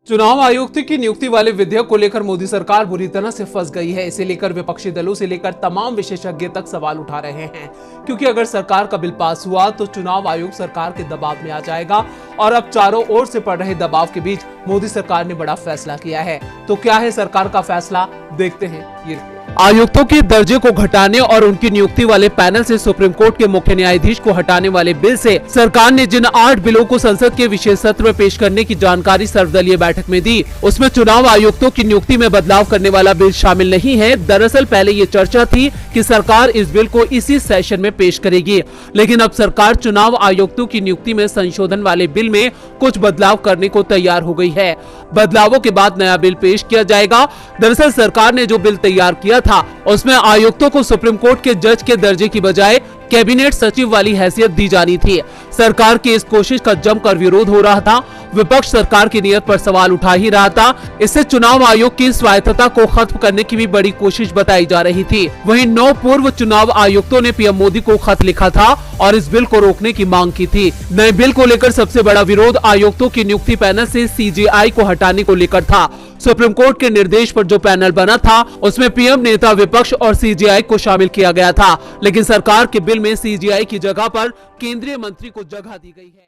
चुनाव आयुक्त की नियुक्ति वाले विधेयक को लेकर मोदी सरकार बुरी तरह से फंस गई है। इसे लेकर विपक्षी दलों से लेकर तमाम विशेषज्ञ तक सवाल उठा रहे हैं, क्योंकि अगर सरकार का बिल पास हुआ तो चुनाव आयोग सरकार के दबाव में आ जाएगा। और अब चारों ओर से पड़ रहे दबाव के बीच मोदी सरकार ने बड़ा फैसला किया है। तो क्या है सरकार का फैसला, देखते हैं ये। आयुक्तों के दर्जे को घटाने और उनकी नियुक्ति वाले पैनल से सुप्रीम कोर्ट के मुख्य न्यायाधीश को हटाने वाले बिल से सरकार ने जिन 8 बिलों को संसद के विशेष सत्र में पेश करने की जानकारी सर्वदलीय बैठक में दी, उसमें चुनाव आयुक्तों की नियुक्ति में बदलाव करने वाला बिल शामिल नहीं है। दरअसल पहले ये चर्चा थी कि सरकार इस बिल को इसी सेशन में पेश करेगी, लेकिन अब सरकार चुनाव आयुक्तों की नियुक्ति में संशोधन वाले बिल में कुछ बदलाव करने को तैयार हो गई है। बदलावों के बाद नया बिल पेश किया जाएगा। दरअसल सरकार ने जो बिल तैयार किया था उसमें आयुक्तों को सुप्रीम कोर्ट के जज के दर्जे की बजाय कैबिनेट सचिव वाली हैसियत दी जानी थी। सरकार की इस कोशिश का जमकर विरोध हो रहा था। विपक्ष सरकार की नीयत पर सवाल उठा ही रहा था। इससे चुनाव आयोग की स्वायत्तता को खत्म करने की भी बड़ी कोशिश बताई जा रही थी। वहीं 9 पूर्व चुनाव आयुक्तों ने पीएम मोदी को खत लिखा था और इस बिल को रोकने की मांग की थी। नए बिल को लेकर सबसे बड़ा विरोध आयुक्तों की नियुक्ति पैनल से सीजेआई को हटाने को लेकर था। सुप्रीम कोर्ट के निर्देश पर जो पैनल बना था उसमें पीएम, नेता विपक्ष और सीजेआई को शामिल किया गया था, लेकिन सरकार के बिल में सीजेआई की जगह पर केंद्रीय मंत्री को जगह दी गई है।